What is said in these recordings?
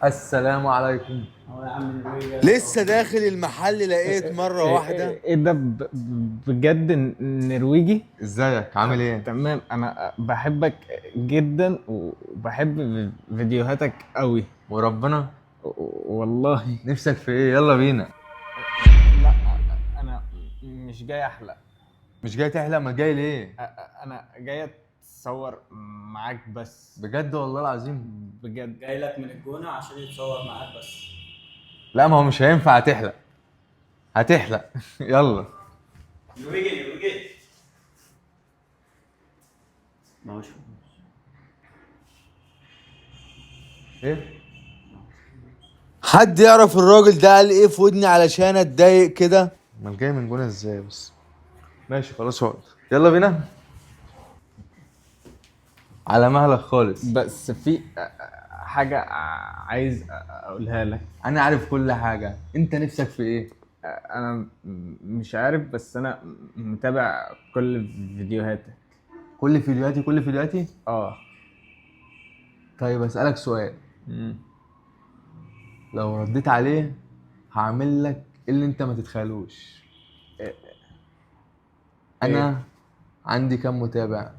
السلام عليكم. هو يا عم نرويجا لسه داخل المحل لقيت مرة واحدة. ايه ده بجد نرويجي. ازيك عامل ايه؟ تمام، انا بحبك جدا وبحب فيديوهاتك قوي. وربنا. والله. نفسك في ايه؟ يلا بينا. لا، انا مش جاي احلق. مش جاي تحلق؟ ما جاي ليه؟ انا جاي اتصور معاك بس. بجد والله العظيم. بجد. جاي لك من الجونة عشان يتصور معاك بس. لا ما هو مش هينفع تحلق. هتحلق. يلا. نرويجي ما هوش ايه؟ حد يعرف الراجل ده قال ايه في ودني علشان اتضايق كده؟ امال جاي من جونة ازاي بس؟ ماشي خلاص اقعد. يلا بينا. على مهلك خالص. بس في حاجة عايز اقولها لك. انا عارف كل حاجة. انت نفسك في ايه؟ انا مش عارف، بس انا متابع كل فيديوهاتك. كل فيديوهاتي. اه. طيب اسألك سؤال. مم. لو رديت عليه هعمل لك اللي انت ما تتخيلوش. إيه؟ انا عندي كام متابع؟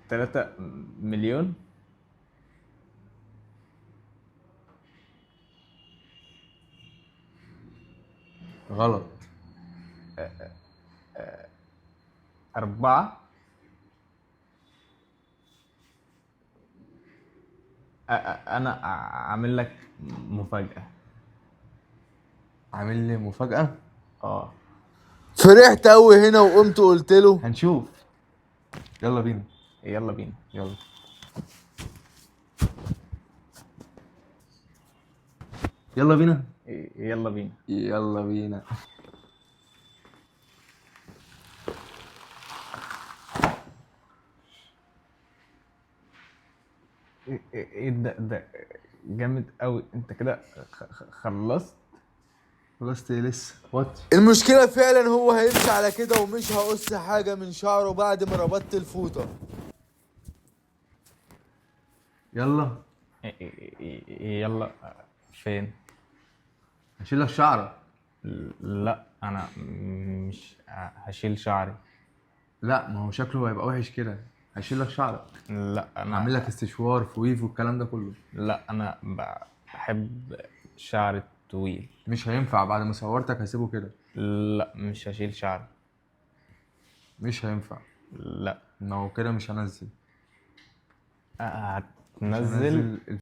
3 مليون. غلط. 4. انا عامل لك مفاجأة. عامل لي مفاجأة. اه. فرحت قوي هنا وقمت قلت له هنشوف. يلا بينا. يلا بينا. يلا. يلا بينا. يلا بينا. يلا بينا. ايه ده جامد قوي. انت كده خلصت. خلصت ايه لسه؟ وات؟ المشكلة فعلا هو هيمشي على كده ومش هقص حاجة من شعره بعد ما ربطت الفوطة. يلا. يلا. فين؟ هشيل لك شعرك. لا، انا مش هشيل شعري. لا ما هو شكله هيبقى وحش كده. هشيل لك شعرك. لا، انا هعمل لك استشوار في ويف والكلام ده كله. لا، انا بحب شعر الطويل. مش هينفع بعد ما صورتك هسيبه كده. لا، مش هشيل شعري. مش هينفع. لا. ما هو كده مش هنزل. هتنزل. مش هنزل